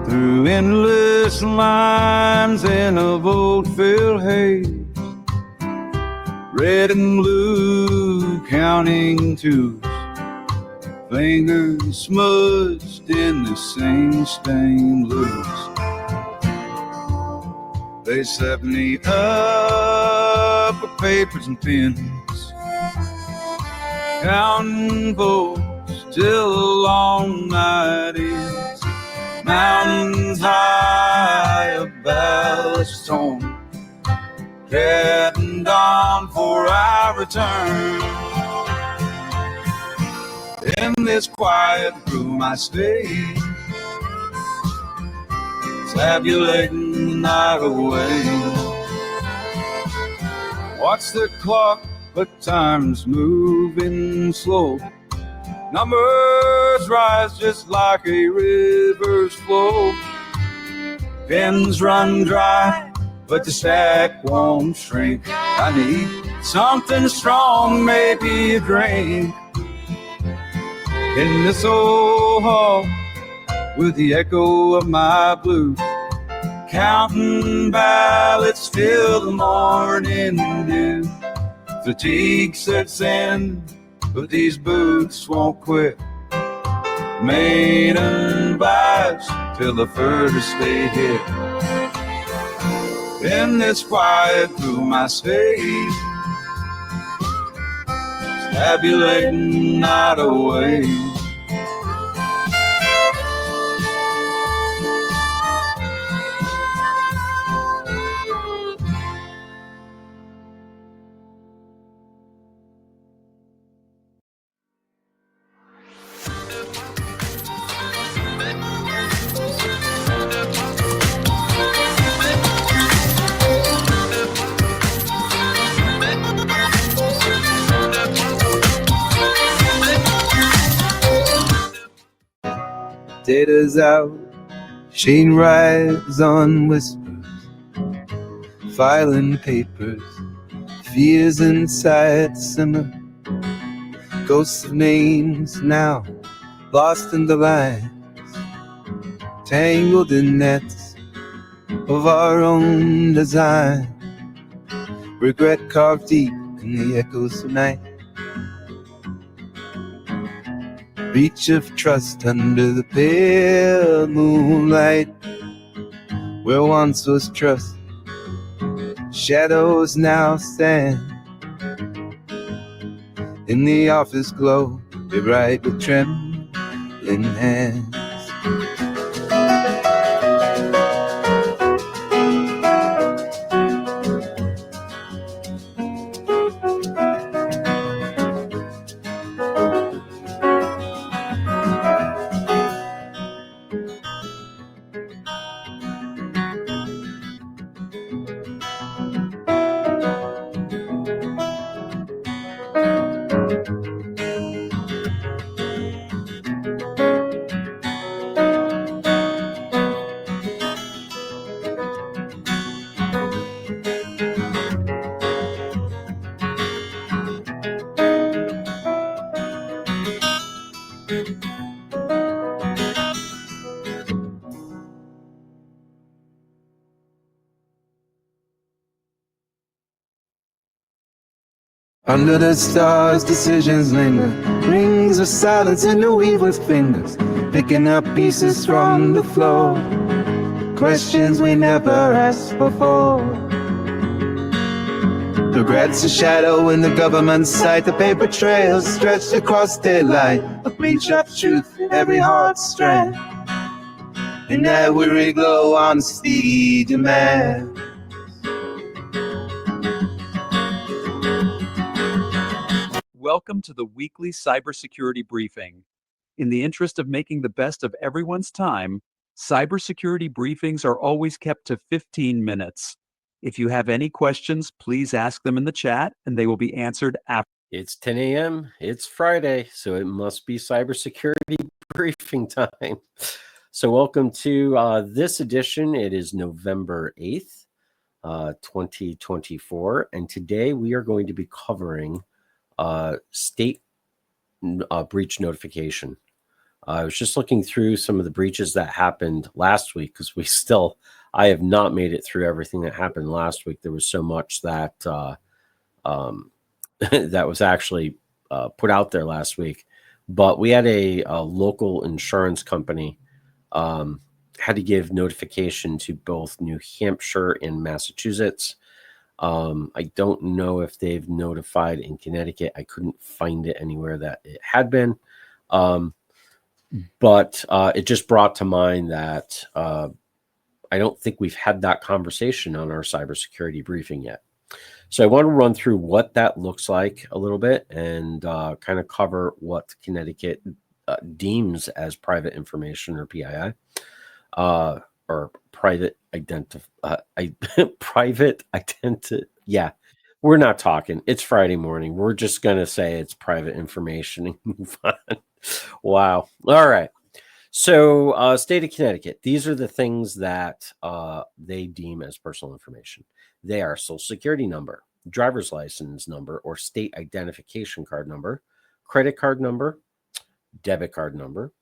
through endless lines in a vote-filled haze, red and blue counting twos, fingers smudged in the same stained blues. They set me up with papers and pens, counting votes till the long night ends. Mountains high, a ballast torn, cat and dawn for I return. In this quiet room I stay, tabulating the night away. Watch the clock, but time's moving slow. Numbers rise just like a river's flow. Pens run dry, but the stack won't shrink. I need something strong, maybe a drink. In this old hall, with the echo of my blues, counting ballots till the morning dew. Fatigue sets in, but these boots won't quit. Maiden bites till the furthest they hit. In this quiet room I stay, tabulating night away. Data's out, Shane rides on whispers, filing papers, fears inside simmer, ghosts of names now lost in the lines, tangled in nets of our own design, regret carved deep in the echoes tonight. Reach of trust under the pale moonlight, where once was trust, shadows now stand. In the office glow, they write with trembling hands. Under the stars, decisions linger, rings of silence in the weave with fingers, picking up pieces from the floor, questions we never asked before. Regrets a shadow in the government's sight, the paper trails stretched across daylight, a breach of truth in every heart strand, in that weary glow honesty demands. Welcome to the weekly cybersecurity briefing. In the interest of making the best of everyone's time, cybersecurity briefings are always kept to 15 minutes. If you have any questions, please ask them in the chat and they will be answered after. It's 10 a.m. It's Friday, so it must be cybersecurity briefing time. So welcome to this edition. It is November 8th, 2024, and today we are going to be covering state breach notification. I was just looking through some of the breaches that happened last week because I have not made it through everything that happened last week. There was so much that that was actually put out there last week. But we had a local insurance company had to give notification to both New Hampshire and Massachusetts. I don't know if they've notified in Connecticut. I couldn't find it anywhere that it had been. But it just brought to mind that I don't think we've had that conversation on our cybersecurity briefing yet. So I want to run through what that looks like a little bit and kind of cover what Connecticut deems as private information or PII or private private identity. Yeah, we're not talking. It's Friday morning. We're just going to say it's private information and move on. Wow. All right. So, state of Connecticut, these are the things that they deem as personal information. They are social security number, driver's license number or state identification card number, credit card number, debit card number,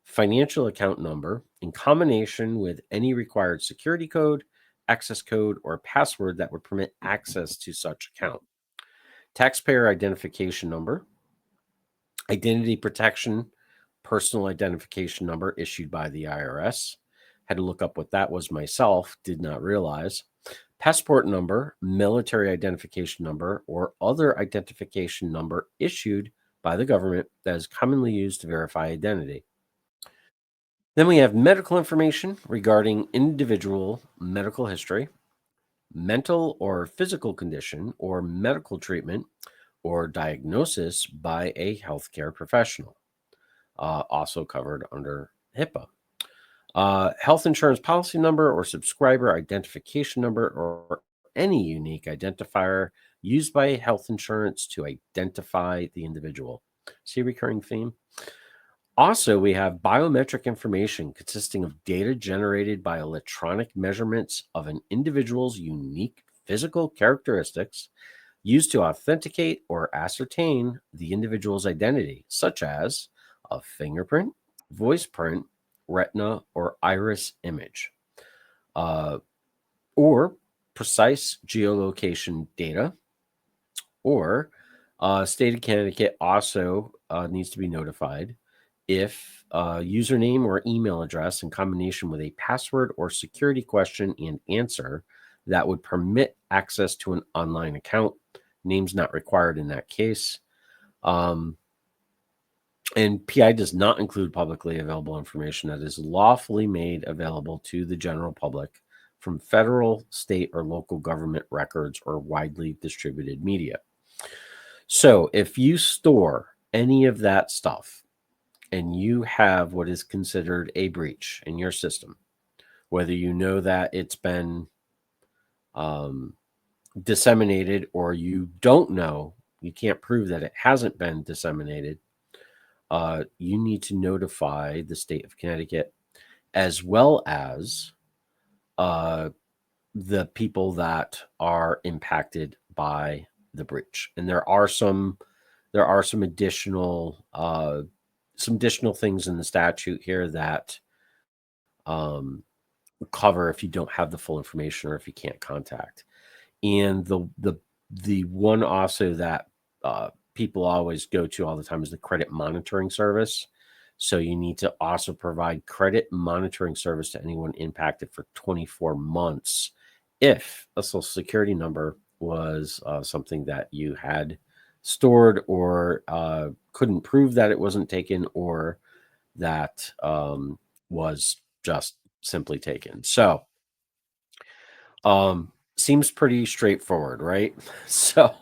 financial account number, in combination with any required security code, access code, or password that would permit access to such account. Taxpayer identification number, identity protection personal identification number issued by the IRS. Had to look up what that was myself, did not realize. Passport number, military identification number, or other identification number issued by the government that is commonly used to verify identity. Then we have medical information regarding individual medical history, mental or physical condition, or medical treatment or diagnosis by a healthcare professional. Also covered under HIPAA. Health insurance policy number or subscriber identification number or any unique identifier used by health insurance to identify the individual. See a recurring theme? Also, we have biometric information consisting of data generated by electronic measurements of an individual's unique physical characteristics used to authenticate or ascertain the individual's identity, such as a fingerprint, voice print, retina, or iris image, or precise geolocation data, or state of Connecticut also needs to be notified if username or email address in combination with a password or security question and answer that would permit access to an online account. Names not required in that case. And PI does not include publicly available information that is lawfully made available to the general public from federal, state, or local government records or widely distributed media. So if you store any of that stuff and you have what is considered a breach in your system, whether you know that it's been disseminated or you don't know, you can't prove that it hasn't been disseminated, you need to notify the state of Connecticut as well as the people that are impacted by the breach. And there are some additional things in the statute here that cover if you don't have the full information or if you can't contact. And the one also that people always go to all the time is the credit monitoring service. So you need to also provide credit monitoring service to anyone impacted for 24 months if a social security number was something that you had stored or couldn't prove that it wasn't taken or that was just simply taken. So seems pretty straightforward, right? So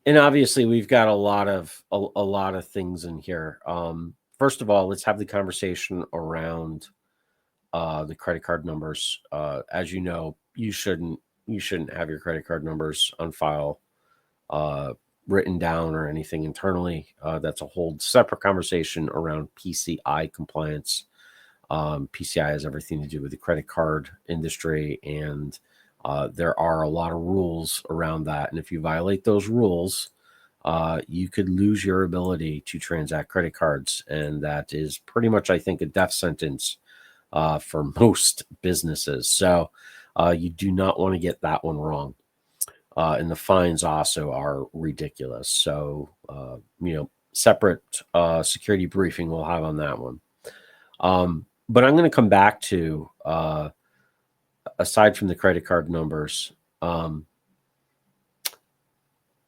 and obviously we've got a lot of things in here. First of all, let's have the conversation around the credit card numbers. As you know, you shouldn't have your credit card numbers on file written down or anything internally. That's a whole separate conversation around PCI compliance. PCI has everything to do with the credit card industry, and there are a lot of rules around that. And if you violate those rules, you could lose your ability to transact credit cards. And that is pretty much, I think, a death sentence for most businesses. So you do not want to get that one wrong. And the fines also are ridiculous. So, separate security briefing we'll have on that one. But I'm going to come back to, aside from the credit card numbers,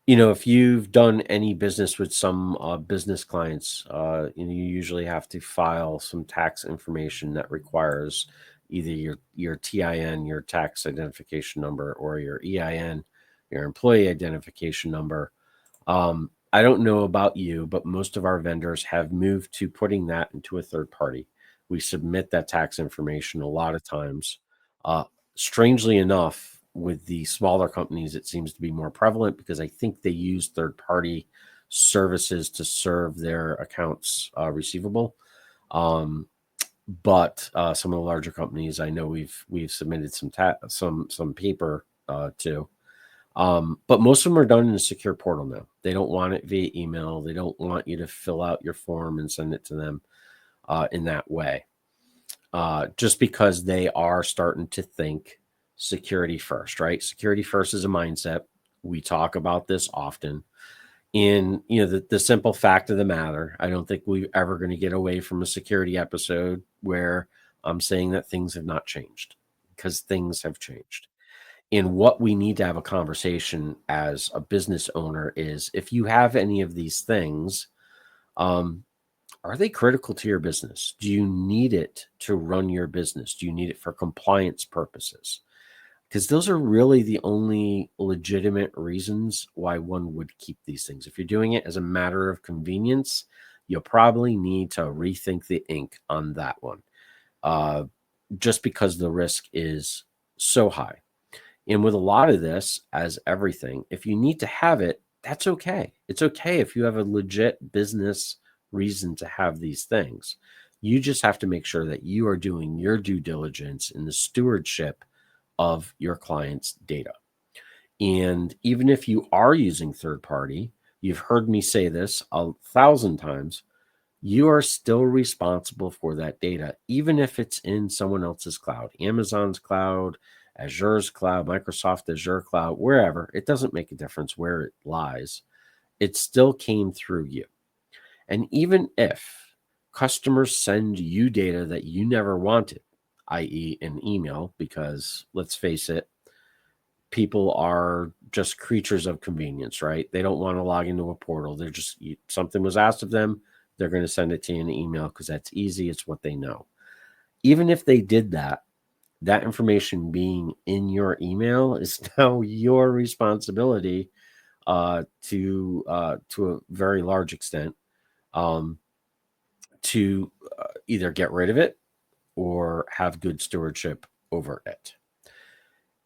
if you've done any business with some business clients, you usually have to file some tax information that requires either your TIN, your tax identification number, or your EIN, your employee identification number. I don't know about you, but most of our vendors have moved to putting that into a third party. We submit that tax information a lot of times. Strangely enough, with the smaller companies, it seems to be more prevalent because I think they use third party services to serve their accounts receivable. But some of the larger companies, I know we've submitted some paper to. But most of them are done in a secure portal now. They don't want it via email. They don't want you to fill out your form and send it to them in that way. Just because they are starting to think security first, right? Security first is a mindset. We talk about this often. And, the simple fact of the matter, I don't think we're ever going to get away from a security episode where I'm saying that things have not changed, because things have changed. And what we need to have a conversation as a business owner is, if you have any of these things, are they critical to your business? Do you need it to run your business? Do you need it for compliance purposes? Because those are really the only legitimate reasons why one would keep these things. If you're doing it as a matter of convenience, you'll probably need to rethink the ink on that one, just because the risk is so high. And with a lot of this, as everything, if you need to have it, that's okay. It's okay if you have a legit business reason to have these things. You just have to make sure that you are doing your due diligence in the stewardship of your client's data. And even if you are using third party, you've heard me say this 1,000 times, you are still responsible for that data, even if it's in someone else's cloud, Amazon's cloud, Azure's cloud, Microsoft Azure cloud, wherever. It doesn't make a difference where it lies. It still came through you. And even if customers send you data that you never wanted, i.e. an email, because let's face it, people are just creatures of convenience, right? They don't want to log into a portal. They're just, something was asked of them, they're going to send it to you in an email because that's easy. It's what they know. Even if they did that, that information being in your email is now your responsibility to a very large extent, to either get rid of it or have good stewardship over it.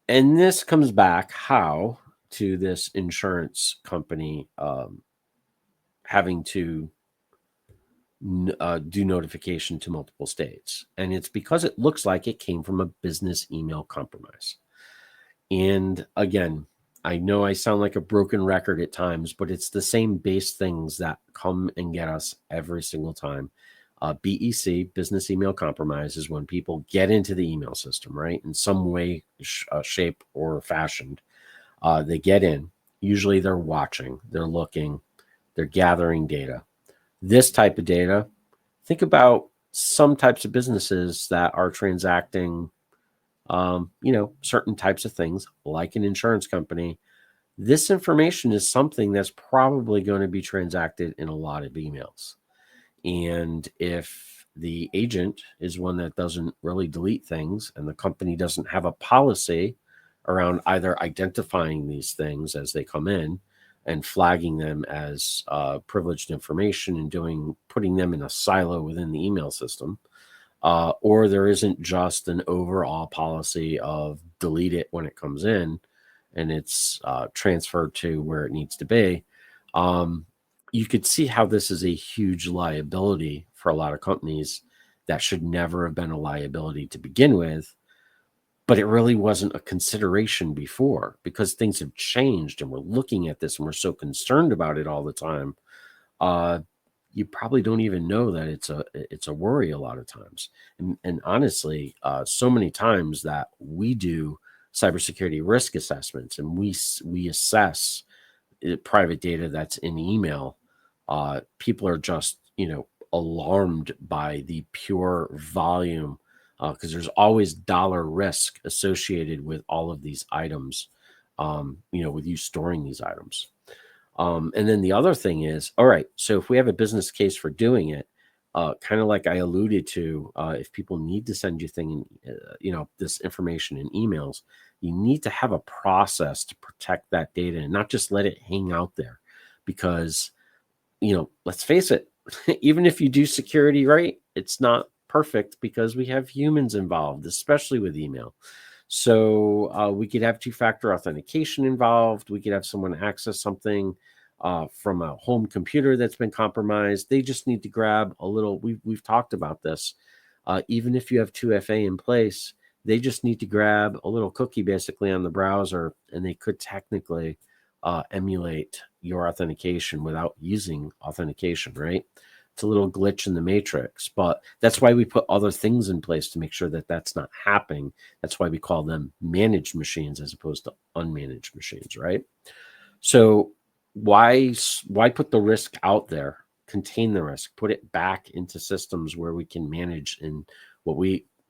And this comes back to this insurance company having to do notification to multiple states. And it's because it looks like it came from a business email compromise. And again, I know I sound like a broken record at times, but it's the same base things that come and get us every single time. BEC, business email compromise, is when people get into the email system, right? In some way, shape, or fashion. They get in. Usually they're watching, they're looking, they're gathering data. This type of data, think about some types of businesses that are transacting, certain types of things, like an insurance company. This information is something that's probably going to be transacted in a lot of emails. And if the agent is one that doesn't really delete things, and the company doesn't have a policy around either identifying these things as they come in and flagging them as privileged information and putting them in a silo within the email system, or there isn't just an overall policy of delete it when it comes in and it's transferred to where it needs to be, you could see how this is a huge liability for a lot of companies that should never have been a liability to begin with. but it really wasn't a consideration before because things have changed and we're looking at this and we're so concerned about it all the time. You probably don't even know that it's a worry a lot of times. And honestly, so many times that we do cybersecurity risk assessments and we assess private data that's in email, people are just, alarmed by the pure volume because there's always dollar risk associated with all of these items, with you storing these items. And then the other thing is, all right, so if we have a business case for doing it, kind of like I alluded to, if people need to send you this information in emails, you need to have a process to protect that data and not just let it hang out there. Because, let's face it, even if you do security right, it's not perfect because we have humans involved, especially with email. So we could have two-factor authentication involved. We could have someone access something from a home computer that's been compromised. They just need to grab a little. We've talked about this. Even if you have 2FA in place, they just need to grab a little cookie basically on the browser, and they could technically emulate your authentication without using authentication, right? It's a little glitch in the matrix, but that's why we put other things in place to make sure that that's not happening. That's why we call them managed machines as opposed to unmanaged machines, right? So why put the risk out there? Contain the risk, put it back into systems where we can manage. And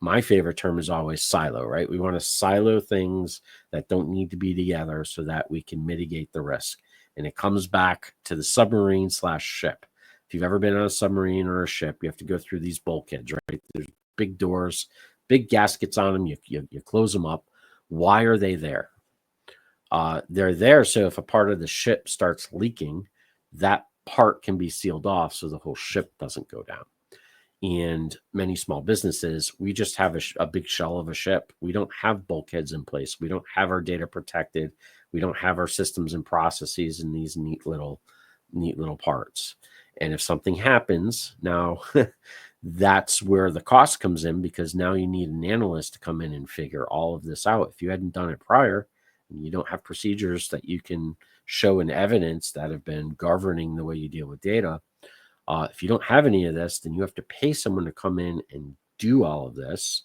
my favorite term is always silo, right? We want to silo things that don't need to be together so that we can mitigate the risk. And it comes back to the submarine/ship. If you've ever been on a submarine or a ship, you have to go through these bulkheads, right? There's big doors, big gaskets on them. You close them up. Why are they there? They're there so if a part of the ship starts leaking, that part can be sealed off so the whole ship doesn't go down. And many small businesses, we just have a big shell of a ship. We don't have bulkheads in place. We don't have our data protected. We don't have our systems and processes in these neat little parts. And if something happens, now that's where the cost comes in, because now you need an analyst to come in and figure all of this out. If you hadn't done it prior, and you don't have procedures that you can show in evidence that have been governing the way you deal with data, if you don't have any of this, then you have to pay someone to come in and do all of this,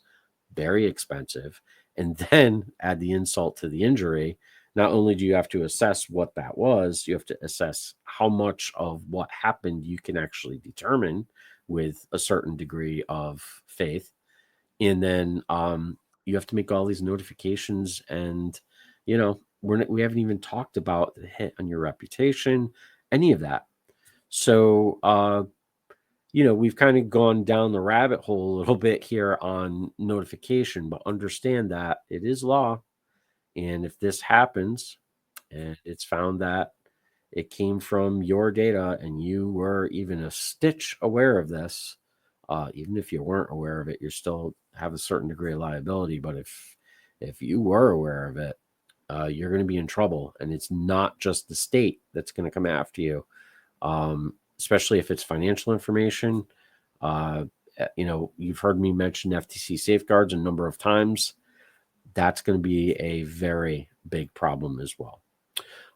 very expensive. And then add the insult to the injury. Not only do you have to assess what that was, you have to assess how much of what happened you can actually determine with a certain degree of faith. And then you have to make all these notifications, and we haven't even talked about the hit on your reputation, any of that. So we've kind of gone down the rabbit hole a little bit here on notification, but understand that it is law. And if this happens and it's found that it came from your data and you were even a stitch aware of this, even if you weren't aware of it, you still have a certain degree of liability. But if you were aware of it, you're going to be in trouble. And it's not just the state that's going to come after you, especially if it's financial information. You've heard me mention FTC safeguards a number of times. That's going to be a very big problem as well.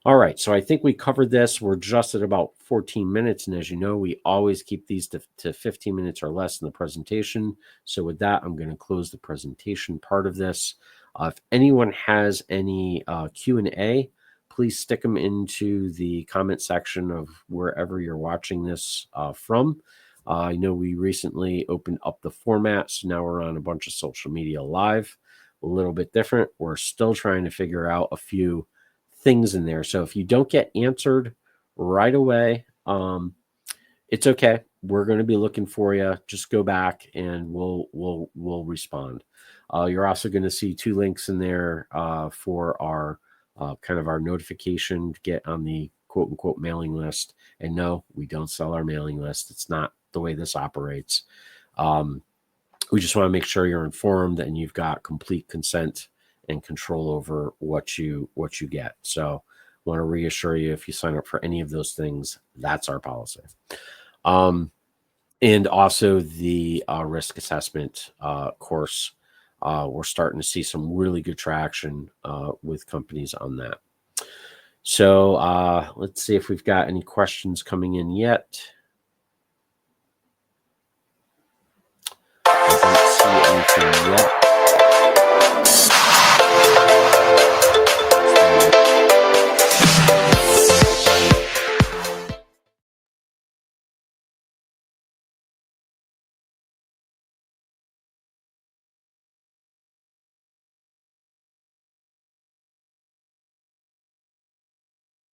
All right, so I think we covered this. We're just at about 14 minutes. And as you know, we always keep these to 15 minutes or less in the presentation. So with that, I'm going to close the presentation part of this. If anyone has any Q&A, please stick them into the comment section of wherever you're watching this from. I know we recently opened up the format, so now we're on a bunch of social media live, a little bit different. We're still trying to figure out a few things in there. So if you don't get answered right away, it's okay. We're going to be looking for you. Just go back and we'll respond. You're also going to see 2 links in there for our kind of our notification to get on the quote unquote mailing list. And no, we don't sell our mailing list. It's not the way this operates. We just want to make sure you're informed and you've got complete consent and control over what you get. So I want to reassure you, if you sign up for any of those things, that's our policy. And also the risk assessment course we're starting to see some really good traction with companies on that. So let's see if we've got any questions coming in yet. I don't see anything yet.